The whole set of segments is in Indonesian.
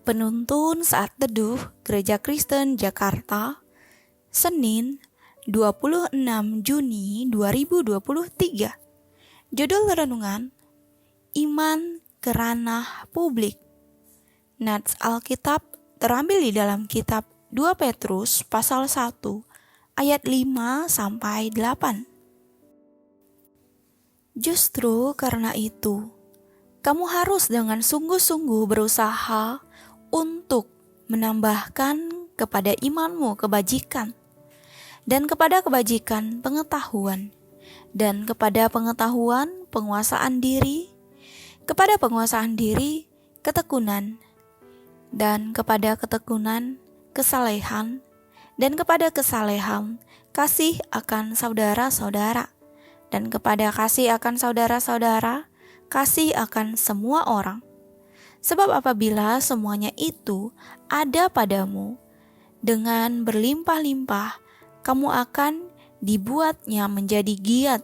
Penuntun Saat Teduh Gereja Kristen Jakarta, Senin 26 Juni 2023. Judul renungan, Iman ke Ranah Publik. Nats Alkitab terambil di dalam kitab 2 Petrus pasal 1 ayat 5-8. Justru karena itu, kamu harus dengan sungguh-sungguh berusaha untuk menambahkan kepada imanmu kebajikan, dan kepada kebajikan pengetahuan, dan kepada pengetahuan penguasaan diri, kepada penguasaan diri ketekunan, dan kepada ketekunan kesalehan, dan kepada kesalehan kasih akan saudara-saudara, dan kepada kasih akan saudara-saudara kasih akan semua orang. Sebab apabila semuanya itu ada padamu, dengan berlimpah-limpah, kamu akan dibuatnya menjadi giat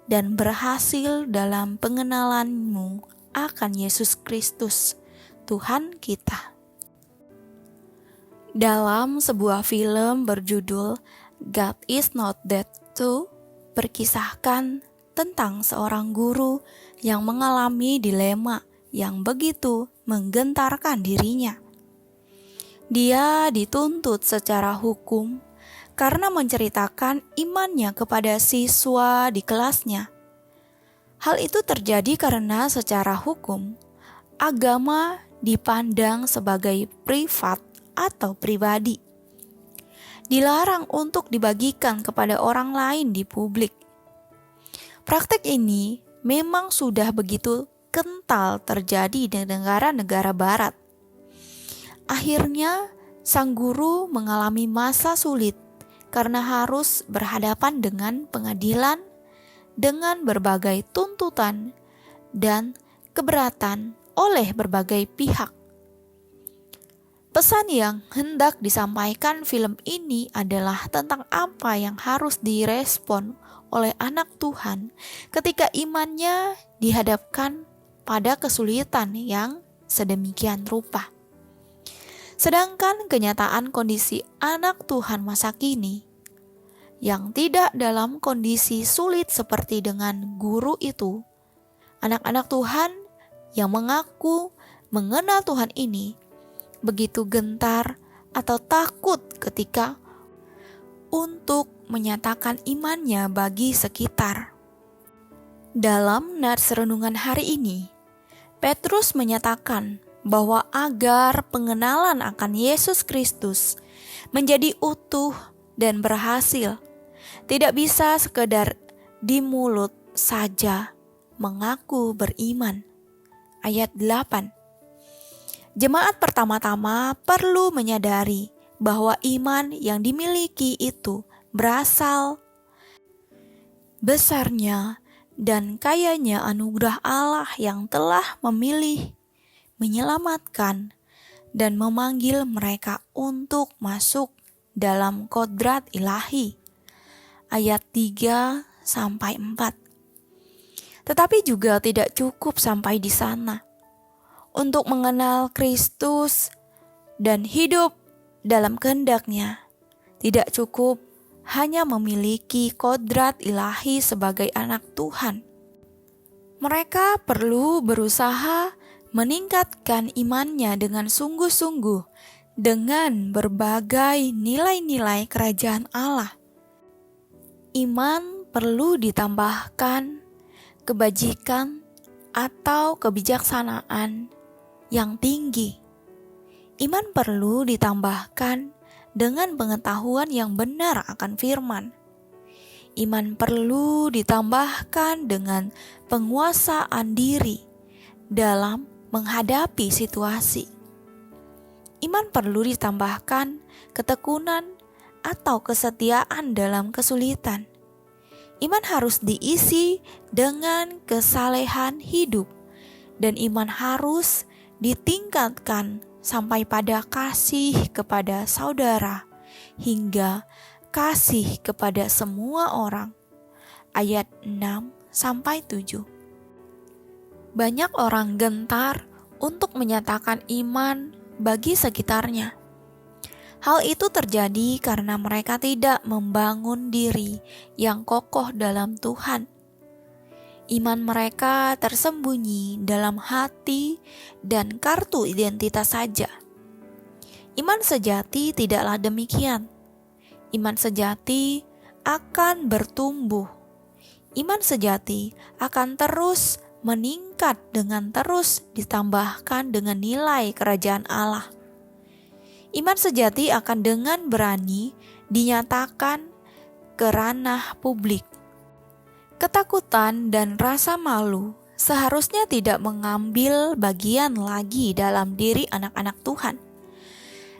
dan berhasil dalam pengenalanmu akan Yesus Kristus, Tuhan kita. Dalam sebuah film berjudul God Is Not Dead Too, berkisahkan tentang seorang guru yang mengalami dilema yang begitu menggentarkan dirinya. Dia dituntut secara hukum karena menceritakan imannya kepada siswa di kelasnya. Hal itu terjadi karena secara hukum, agama dipandang sebagai privat atau pribadi. Dilarang untuk dibagikan kepada orang lain di publik. Praktek ini memang sudah begitu kental terjadi di negara-negara barat. Akhirnya, sang guru mengalami masa sulit karena harus berhadapan dengan pengadilan dengan berbagai tuntutan dan keberatan oleh berbagai pihak. Pesan yang hendak disampaikan film ini adalah tentang apa yang harus direspon oleh anak Tuhan ketika imannya dihadapkan pada kesulitan yang sedemikian rupa. Sedangkan kenyataan kondisi anak Tuhan masa kini yang tidak dalam kondisi sulit seperti dengan guru itu, anak-anak Tuhan yang mengaku mengenal Tuhan ini begitu gentar atau takut ketika untuk menyatakan imannya bagi sekitar. Dalam nats renungan hari ini, Petrus menyatakan bahwa agar pengenalan akan Yesus Kristus menjadi utuh dan berhasil, tidak bisa sekedar di mulut saja mengaku beriman. Ayat 8. Jemaat pertama-tama perlu menyadari bahwa iman yang dimiliki itu berasal besarnya dan kayanya anugerah Allah yang telah memilih, menyelamatkan, dan memanggil mereka untuk masuk dalam kodrat ilahi. Ayat 3-4. Tetapi juga tidak cukup sampai di sana. Untuk mengenal Kristus dan hidup dalam kehendak-Nya, tidak cukup hanya memiliki kodrat ilahi sebagai anak Tuhan. Mereka perlu berusaha meningkatkan imannya dengan sungguh-sungguh dengan berbagai nilai-nilai kerajaan Allah. Iman perlu ditambahkan kebajikan atau kebijaksanaan yang tinggi. Iman perlu ditambahkan dengan pengetahuan yang benar akan firman. Iman perlu ditambahkan dengan penguasaan diri dalam menghadapi situasi. Iman perlu ditambahkan ketekunan atau kesetiaan dalam kesulitan. Iman harus diisi dengan kesalehan hidup, dan iman harus ditingkatkan sampai pada kasih kepada saudara, hingga kasih kepada semua orang. Ayat 6-7. Banyak orang gentar untuk menyatakan iman bagi sekitarnya. Hal itu terjadi karena mereka tidak membangun diri yang kokoh dalam Tuhan. Iman mereka tersembunyi dalam hati dan kartu identitas saja. Iman sejati tidaklah demikian. Iman sejati akan bertumbuh. Iman sejati akan terus meningkat dengan terus ditambahkan dengan nilai kerajaan Allah. Iman sejati akan dengan berani dinyatakan ke ranah publik. Ketakutan dan rasa malu seharusnya tidak mengambil bagian lagi dalam diri anak-anak Tuhan.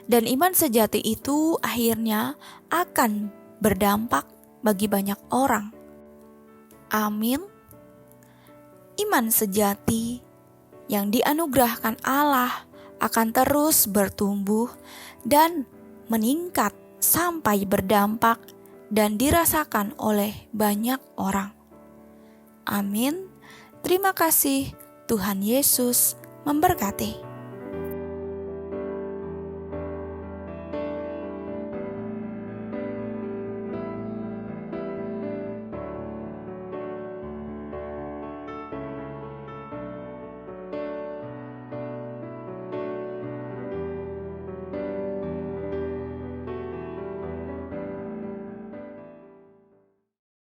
Dan iman sejati itu akhirnya akan berdampak bagi banyak orang. Amin. Iman sejati yang dianugerahkan Allah akan terus bertumbuh dan meningkat sampai berdampak dan dirasakan oleh banyak orang. Amin. Terima kasih. Tuhan Yesus memberkati.